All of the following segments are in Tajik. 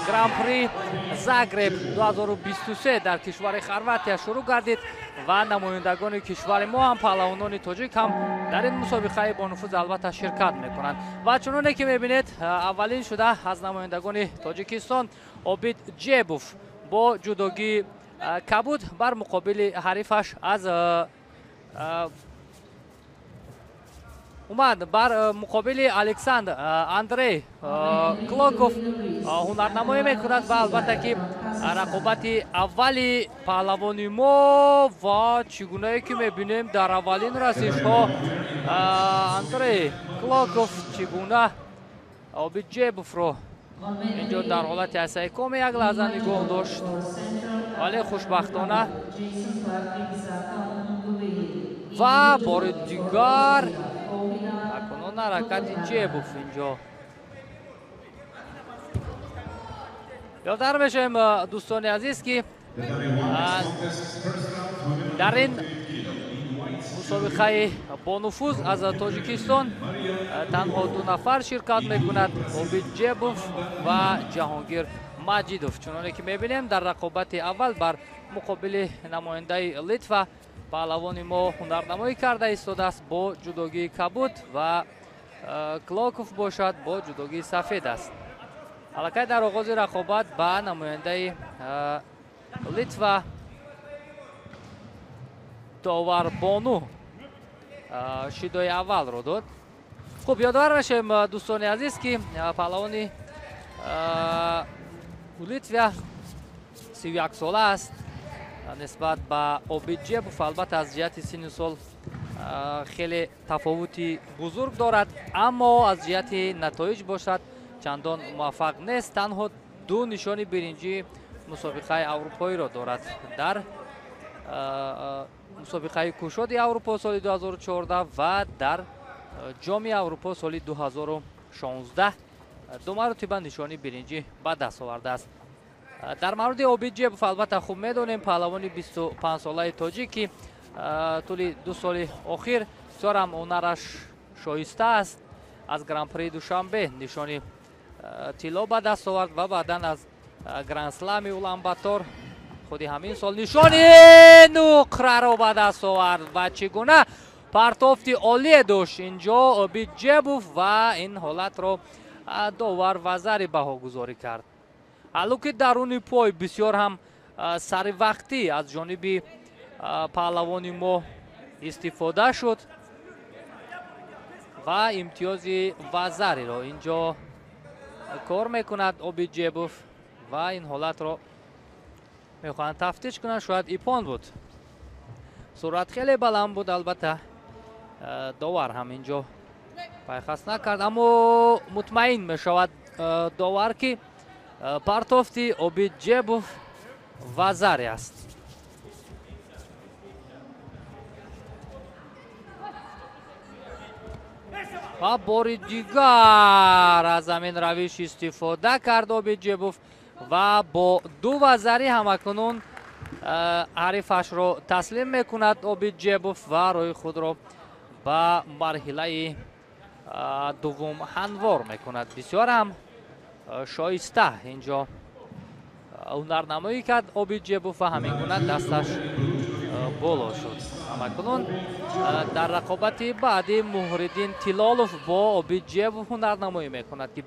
гран-при Загреб 2023 дар кишвари Хорватия шурӯъ гардид ва намояндагони кишвари мо ҳам паҳлавонони тоҷик ҳам дар ин мусобиқаи бонуфуз албатта ширкат мекунанд. Ва чуноне ки мебинед, аввалин шуда аз намояндагони Тоҷикистон Обид Ҷебов бо ҷудогии кабуд бар муқобили ҳарифаш аз اومد بر مقابل الکساندر اندری کلوکوف هنرنمایی میکند و البته که رقابت اولی پهلوانی ما و چگونه که میبینیم در اولین رسش ها اندری کلوکوف چگونه آبید جیبوف رو اینجا در حالت اسایکوم یک لحظه نگاه داشت ولی خوشبختانه و بار دیگر اکنون حرکت جیبوف اینجا یادآور میشیم دوستان عزیز که در این مسابقه با نفوذ از تاجیکستان تنها دو نفر شرکت میکند عابد جیبوف و جهانگیر مجیدوف. چنانه که میبینیم در رقابت اول بر مقابل نماینده لیتوا پهلوان ما هنرنمایی کرده ایستاده است با جداگی کبود و کلاکوف باشد با جداگی سفید است. حالا در آغاز رقابت با نماینده لیتوا داور بانو شیدای اول رو داد. خب یادآور باشیم دوستان عزیز که پهلوان لیتوا 31 ساله است نسبت به عابد جیبوف. البته از جهت سن سال خیلی تفاوتی بزرگ دارد اما از جهت نتایج باشد چندان موفق نیست. تنها دو نشانی برنجی مسابقه اروپایی را دارد در مسابقه کشاد اروپا سال 2014 و در جام اروپا سال 2016 دو مرتبه نشانی برنجی به دست آورده است. در مورد عابد جیبوف البته خوب میدونیم پهلوان 25 ساله تاجیکی طول 2 سال اخیر بسیار هم هنرش شایسته است. از گران پری دوشنبه نشانی طلا به دست آورد و بعدا از گرند اسلم اولانباتور خودی همین سال نشانی نقره را به دست آورد و چگونه پرتافت عالی داشت اینجا عابد جیبوف و این حالت را داور وزری بهاگذاری کرد. حالا که درون پای بسیار هم سر وقتی از جانب پهلوان ما استفاده شد و امتیاز وزری را اینجا کار میکند عابد جیبوف و این حالت را میخواهند تفتیش کنند. شاید ایپان بود، سرعت خیلی بلند بود، البته داور هم اینجا پیخست نکرد اما مطمئن میشود داور که پرتافت عابد جیبوف وزری است. و بار دیگر از همین روش استفاده کرد عابد جیبوف و با دو وزری همکنون حریفش را تسلیم میکند عابد جیبوف و روی خود را به مرحله دوم هموار میکند. بسیار هم شایسته اینجا هنرنمایی کرد عابد جیبوف و همین گونه دستش بالا شد. همکنون در رقابت بعدی مهرالدین تیلالوف با عابد جیبوف هنرنمایی میکند که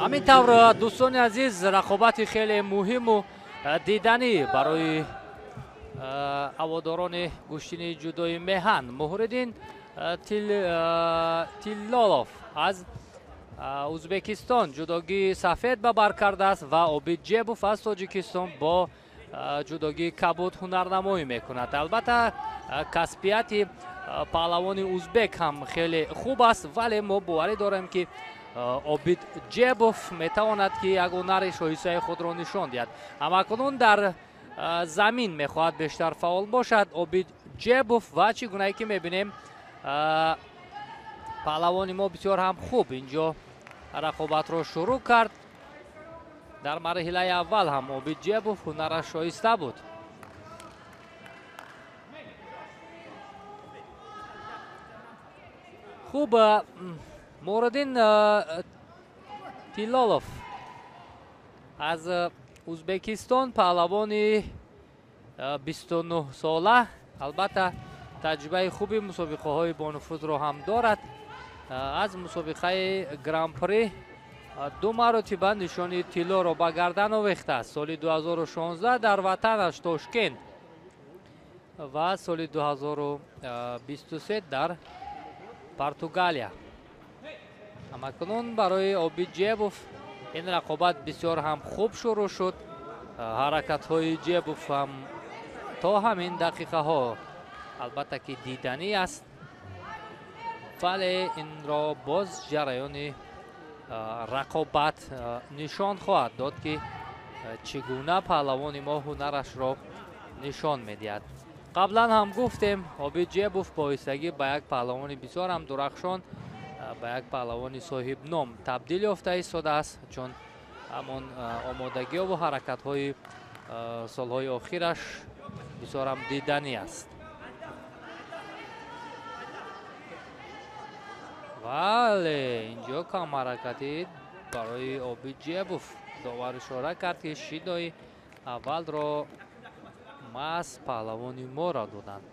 همینطور دوستان عزیز رقابت خیلی مهم و دیدنی برای هواداران گوشتنی جودوی میهن. مهرالدین تیلالوف از ازبکستان جداگی سفید به بر کرده است و عابد جیبوف از تاجیکستان با جداگی کبود هنرنمایی میکند. البته کسبیت پهلوان ازبک هم خیلی خوب است ولی ما باوری داریم که عابد جیبوف میتواند که یک هنر شایسته خود را نشان دهد. اما کنون در زمین میخواهد بیشتر فعال باشد عابد جیبوف و چگونه که میبینیم پهلوان ما بسیار هم خوب اینجا رقابت را شروع کرد дар марҳилаи аввал ҳам Обиҷебов ҳунараш шоиста буд. хуб, Муроддин Тилолов аз Узбекистон, паҳлавони 29 сола, албатта таҷрибаи хуби мусобиқаҳои бонуфузро ҳам дорад. аз мусобиқаи гран-при 2 маротиба нишони тиллоро ба гардан овехтааст. соли 2016 дар ватанаш Тошкент ва соли 2023 дар Португалия. ҳамакунун барои Обиҷебов ин рақобат бисёр ҳам хуб шурӯъ шуд. ҳаракатҳои Ҷебов ҳам то ҳамин дақиқаҳо албатта ки диданӣ аст, вале инро боз ҷараёни рақобат нишон хоҳад дод ки чӣ гуна паҳлавони мо ҳунарашро нишон медиҳад. қаблан ҳам гуфтем, Обиҷебов бо оҳистагӣ ба як паҳлавони бисёр ҳам дурахшон, ба як паҳлавони соҳибном табдил ёфта истодааст, чун ҳамон омодагиҳо ва ҳаракатҳои солҳои охираш бисёр ҳам диданӣ аст. вале инҷо камҳаракатӣ барои Обиҷебов. довар ишора кард ки шидои аввалро маҳз паҳлавони моро доданд.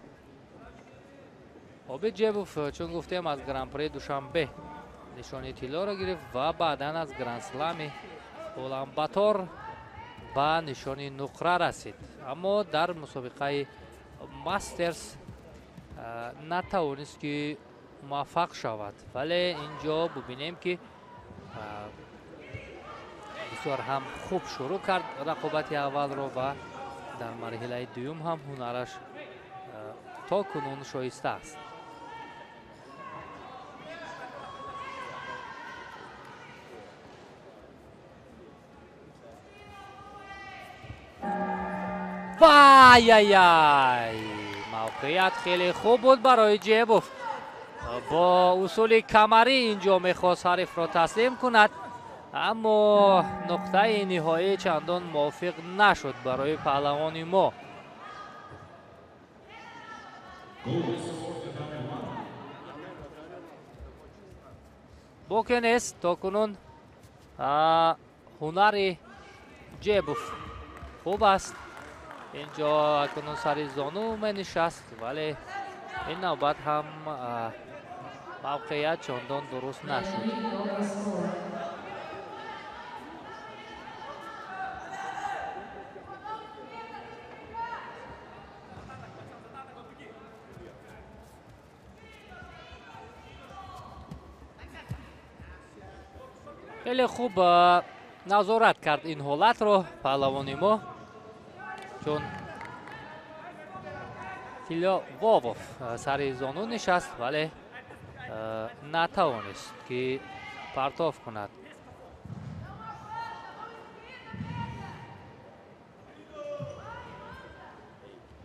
Обиҷебов, чун гуфтем, аз гран-при Душанбе нишони тиллоро гирифт ва баъдан аз гранд-слами Улан-Батор ба нишони нуқра расид. аммо дар мусобиқаи мастерс натавонист ки муваффақ шавад. вале инҷо бубинем ки бисёр ҳам хуб шурӯъ кард рақобати аввалро ва дар марҳилаи дуюм ҳам ҳунараш то кунун шоиста аст. вай мавқеият хеле хуб буд барои Ҷебов. бо усули камарӣ инҷо мехост ҳарифро таслим кунад, аммо нуқтаи ниҳоӣ чандон мувофиқ нашуд барои паҳлавони мо. боке нест то кунун ҳунари Ҷебов хуб аст. инҷо акунун сари зону менишаст, вале ин навбат ҳам мавқеият чандон дуруст нашуд. хеле хуб назорат кард ин ҳолатро паҳлавони мо, чун Тиловов сари зону нишаст, вале натавонист ки партов кунад.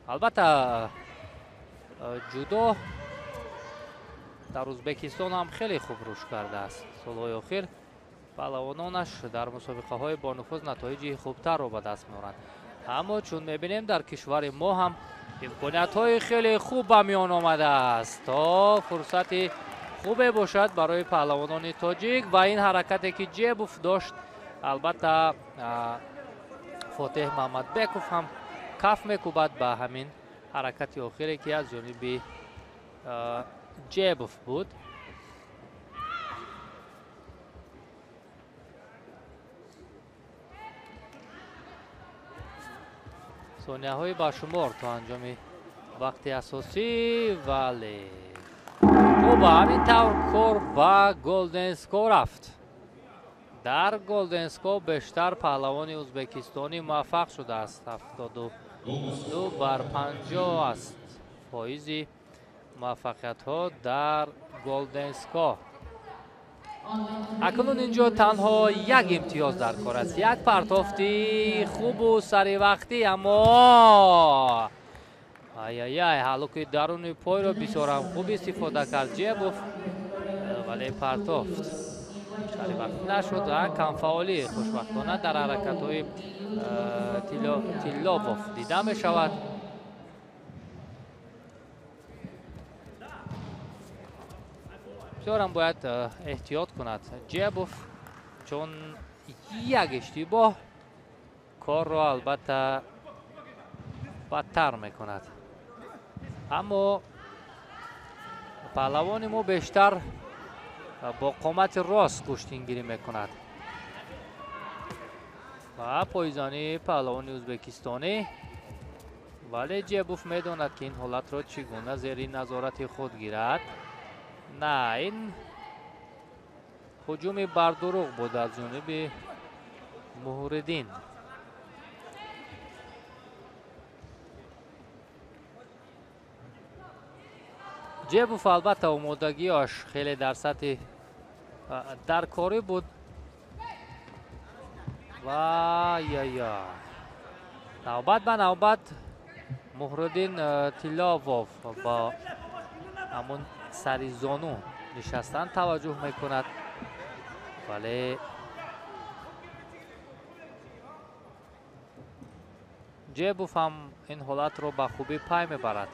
албатта ҷудо дар Узбекистон ҳам хеле хуб рушд кардааст. солҳои охир паҳлавононаш дар мусобиқаҳои бонуфуз натоиҷи хубтарро ба даст меоранд. аммо чун мебинем дар кишвари мо ҳам имкониятҳои хеле хуб ба миён омадааст, то фурсати хубе бошад барои паҳлавонони тоҷик ва ин ҳаракате ки Ҷебов дошт, албатта Фотеҳ Маҳмадбеков ҳам каф мекӯбад ба ҳамин ҳаракати охире ки аз ҷониби Ҷебов буд. сонияҳои башумор то анҷоми вақти асосӣ, вале хуб ҳамин тавр кор ба Голденско рафт. дар Голденско бештар паҳлавони ӯзбекистонӣ муваффақ шудааст. 72-50 аст фоизи муваффақиятҳо дар Голденско. акнун инҷо танҳо як имтиёз дар кор аст. як партофти хубу саривақтӣ, аммо ай ҳалуки даруни пойро бисёр ҳам хуб истифода кард Ҷебов, вале партофт. سریع نشد و کمفعالی خوشبختانه در حرکت‌های تیلاوف دیده می شود. بسیار هم باید احتیاط کند جیبوف، چون یک اشتباه کار را البته بدتر میکند. اما پهلوان ما بیشتر با قامت راست کشتینگیری میکند و پایزانی پهلوان ازبکستانی، ولی جیبوف میداند که این حالت را چگونه زیر نظارت خود گیرد. نه، این هجوم بردروغ بود از جانب مهردین. جیبوف البته آمادگیاش خیلی در سطح درکاری بود و یا نوبت به نوبت مهردین تیلاوف با همون سری زانو نشستن توجه میکند، ولی جیبوف هم این حالت رو به خوبی پای میبرد.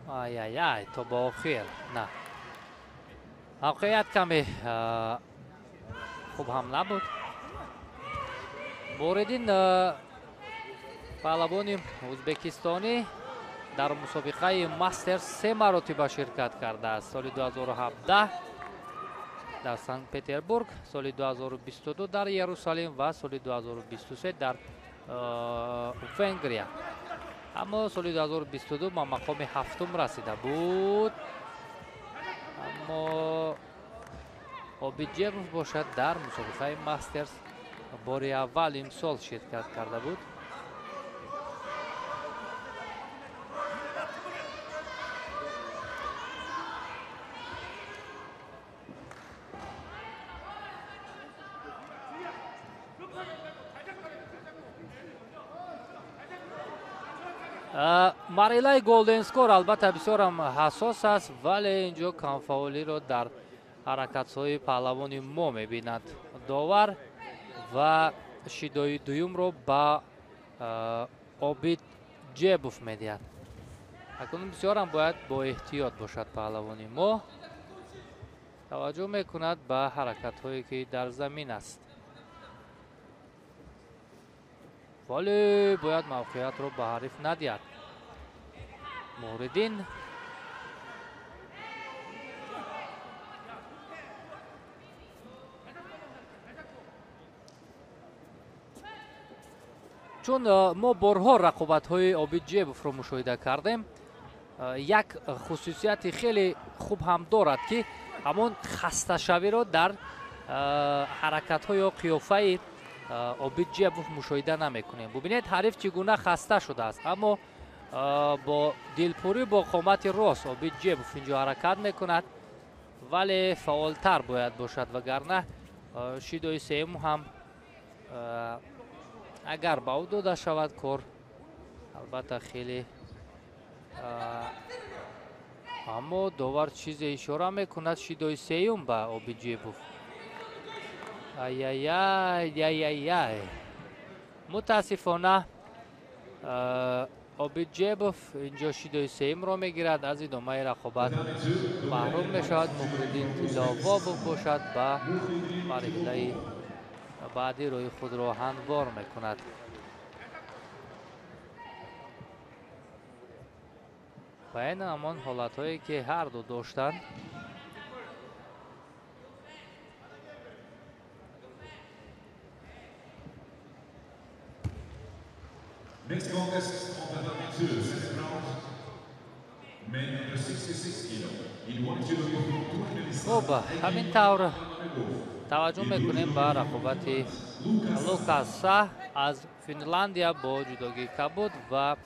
آی تو با آخر نه، موقعیت کمی خوب هم نبود. موردین پهلوان ازبکستانی در مسابقه ماستر 3 مرتبه شرکت کرده است. سال 2017 در سنت پترزبورگ، سال 2022 در یروشلیم و سال 2023 در ونگریا. اما سال 2022 با مقام هفتم رسیده بود. اما اوبیجیوف باشد در مسابقه ماسترز بار اول امسال شرکت کرده بود. مرحله گلدن اسکور البته بسیار هم حساس است، ولی اینجا کمفعالی را در حرکت‌های پهلوان ما می‌بیند داور و شیدای دویم رو با اوبید جیبوف می‌دهد. اکنون بسیار هم باید با احتیاط باشد پهلوان ما، توجه می‌کند به حرکت‌هایی که در زمین است، ولی باید موقعیت رو به حریف ندهد. موردین چون ما بارها رقابت‌های اوبیجیوف رو مشاهده کردیم، یک خصوصیت خیلی خوب هم دارد که همون خسته شوی رو در حرکت‌های یا قیافه اوبیجیوف مشاهده نمی‌کنیم. ببینید حریف چگونه خسته شده است، اما با دلپوری با قامت راست اوبیجیوف اینجا حرکت میکند، ولی فعالتر باید باشد، وگرنه شیدای سوم هم اگر به او داده شود کار البته خیلی اما داور چیز اشاره میکند شیدای سوم به اوبیجیوف. ای متاسفانه اوبیجیوف اینجا شیدای سوم را میگیرد، از ادامه رقابت محروم میشود. مهردین تیلاوف باشد به مرحله بعدی روی خود را هموار میکند. و این همان حالت هایی که هر دو داشتند. Next contest of the 32 second round, men under 66 kilo. In 1 kilo, خب همین طور توجه میکنیم به رقابت لوکاس از فنلاندیا با جداگی کبود و